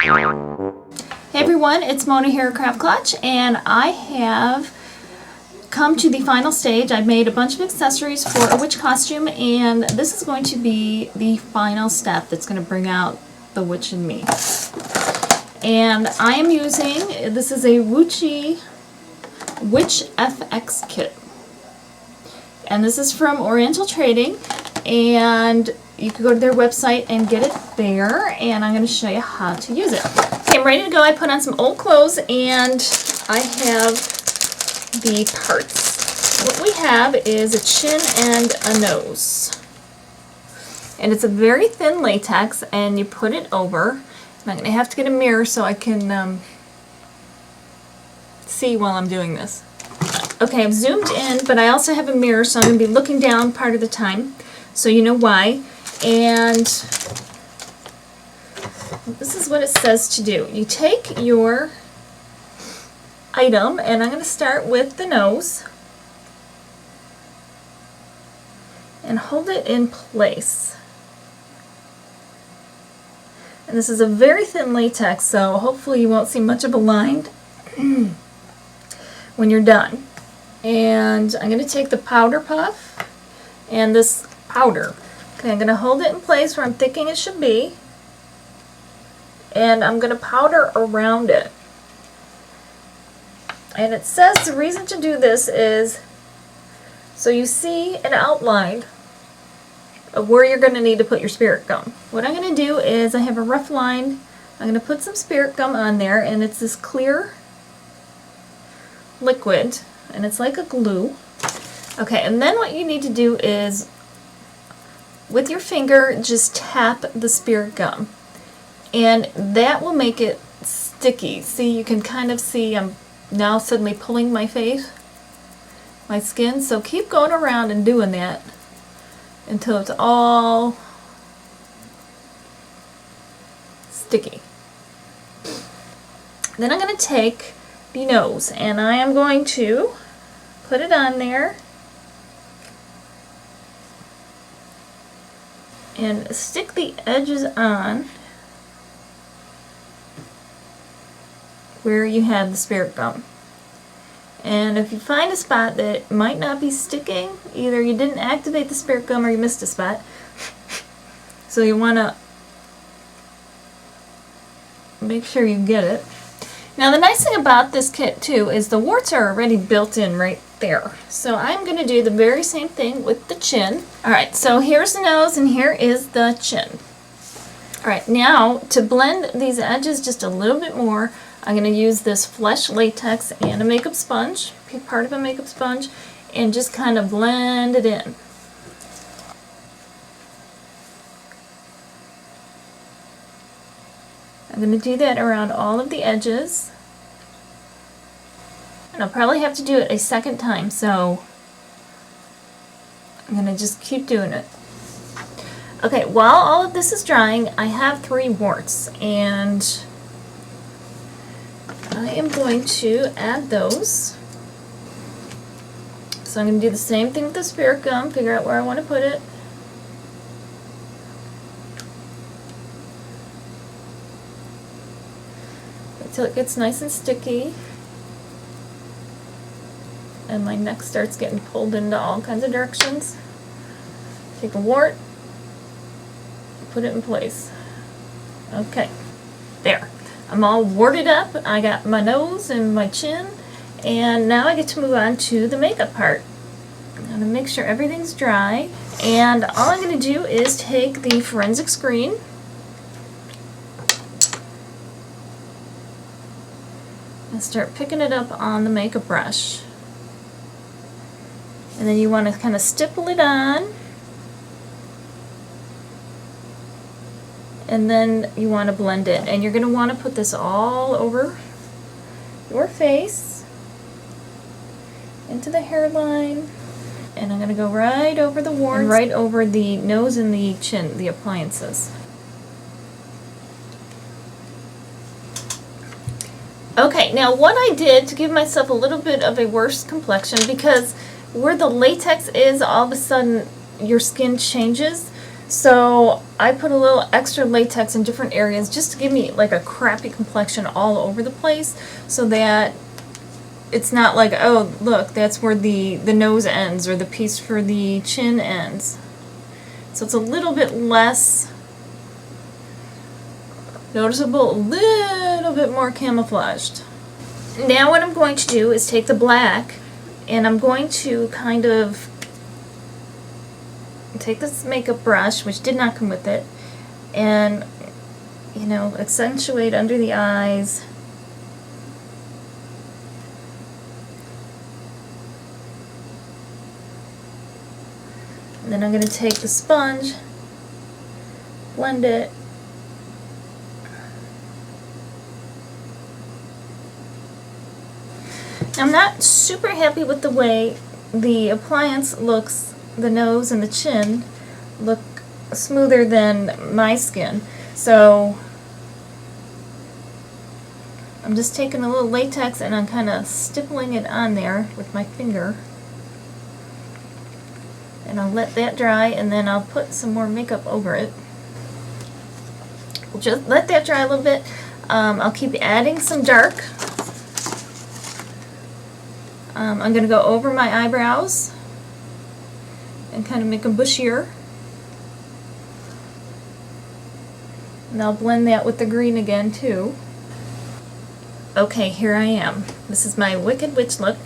Hey everyone, it's Mona here at Craft Clutch, and I have come to the final stage. I've made a bunch of accessories for a witch costume, and this is going to be the final step that's going to bring out the witch in me. And I am using, this is a Wuchi Witch FX kit. And this is from Oriental Trading, and you can go to their website and get it there, and I'm going to show you how to use it. Okay, I'm ready to go. I put on some old clothes, and I have the parts. What we have is a chin and a nose. And it's a very thin latex, and you put it over. I'm going to have to get a mirror so I can see while I'm doing this. Okay, I've zoomed in, but I also have a mirror, so I'm going to be looking down part of the time, so you know why. And this is what it says to do. You take your item, and I'm going to start with the nose, and hold it in place. And this is a very thin latex, so hopefully you won't see much of a line when you're done. And I'm going to take the powder puff and this powder. Okay, I'm going to hold it in place where I'm thinking it should be. And I'm going to powder around it. And it says the reason to do this is so you see an outline of where you're going to need to put your spirit gum. What I'm going to do is I have a rough line. I'm going to put some spirit gum on there, and it's this clear liquid, and it's like a glue. Okay, and then what you need to do is with your finger just tap the spirit gum, and that will make it sticky. See, you can kind of see I'm now suddenly pulling my face, my skin, so keep going around and doing that until it's all sticky. Then I'm going to take the nose, and I am going to put it on there and stick the edges on where you have the spirit gum. And if you find a spot that might not be sticking, either you didn't activate the spirit gum or you missed a spot, so you want to make sure you get it. Now the nice thing about this kit too is the warts are already built in right there. So I'm going to do the very same thing with the chin. Alright, so here's the nose and here is the chin. Alright, now to blend these edges just a little bit more, I'm going to use this Flesh latex and a makeup sponge, part of a makeup sponge, and just kind of blend it in. I'm going to do that around all of the edges, and I'll probably have to do it a second time, so I'm going to just keep doing it. Okay, while all of this is drying, I have 3 warts, and I am going to add those. So I'm going to do the same thing with the spirit gum, figure out where I want to put it. Until it gets nice and sticky and my neck starts getting pulled into all kinds of directions. Take a wart, put it in place. Okay, there. I'm all warted up. I got my nose and my chin, and now I get to move on to the makeup part. I'm going to make sure everything's dry, and all I'm going to do is take the forensic screen and start picking it up on the makeup brush. And then you want to kind of stipple it on, and then you want to blend it. And you're going to want to put this all over your face, into the hairline, and I'm going to go right over the warts, and right over the nose and the chin, the appliances. Okay, now what I did to give myself a little bit of a worse complexion, because where the latex is, all of a sudden your skin changes. So I put a little extra latex in different areas just to give me like a crappy complexion all over the place, so that it's not like, oh look, that's where the nose ends or the piece for the chin ends. So it's a little bit less noticeable, a little bit more camouflaged. Now what I'm going to do is take the black and I'm going to kind of take this makeup brush, which did not come with it, and, you know, accentuate under the eyes. And then I'm going to take the sponge, blend it, I'm not super happy with the way the appliance looks. The nose and the chin look smoother than my skin. So I'm just taking a little latex and I'm kind of stippling it on there with my finger. And I'll let that dry and then I'll put some more makeup over it. Just let that dry a little bit. I'll keep adding some dark. I'm going to go over my eyebrows and kind of make them bushier. And I'll blend that with the green again too. Okay, here I am. This is my Wicked Witch look.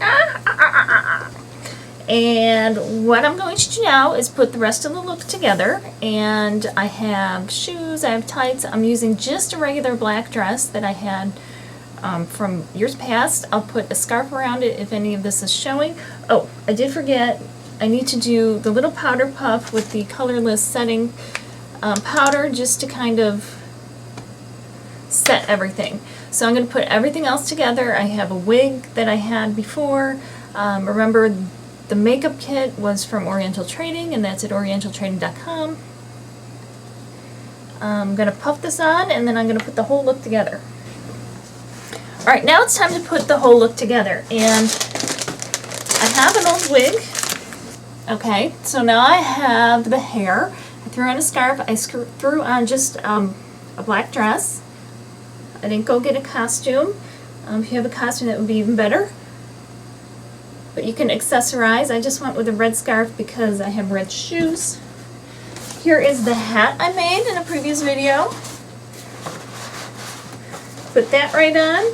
And what I'm going to do now is put the rest of the look together. And I have shoes, I have tights. I'm using just a regular black dress that I had from years past. I'll put a scarf around it if any of this is showing. Oh, I did forget, I need to do the little powder puff with the colorless setting powder just to kind of set everything. So I'm going to put everything else together. I have a wig that I had before. Remember, the makeup kit was from Oriental Trading, and that's at orientaltrading.com. I'm going to puff this on, and then I'm going to put the whole look together. Alright, now it's time to put the whole look together. And I have an old wig. Okay, so now I have the hair. I threw on a scarf. I threw on just a black dress. I didn't go get a costume. If you have a costume, that would be even better. But you can accessorize. I just went with a red scarf because I have red shoes. Here is the hat I made in a previous video. Put that right on.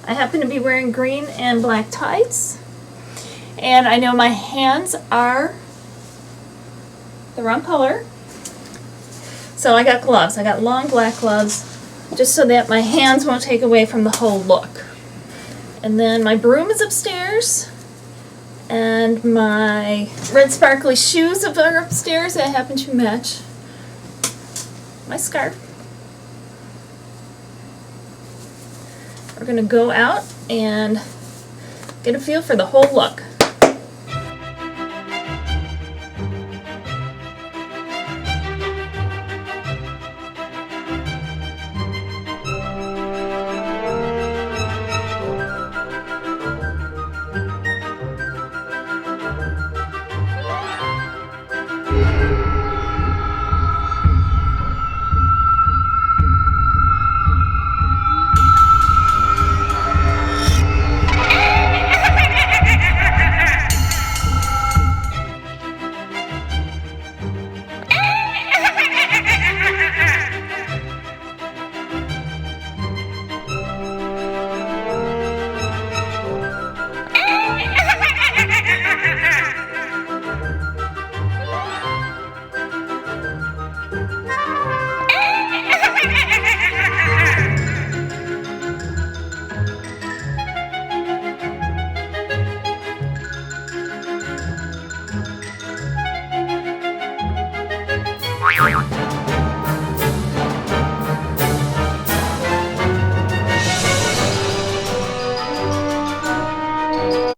I happen to be wearing green and black tights. And I know my hands are the wrong color. So I got gloves. I got long black gloves just so that my hands won't take away from the whole look. And then my broom is upstairs. And my red sparkly shoes are upstairs that happen to match my scarf. We're going to go out and get a feel for the whole look.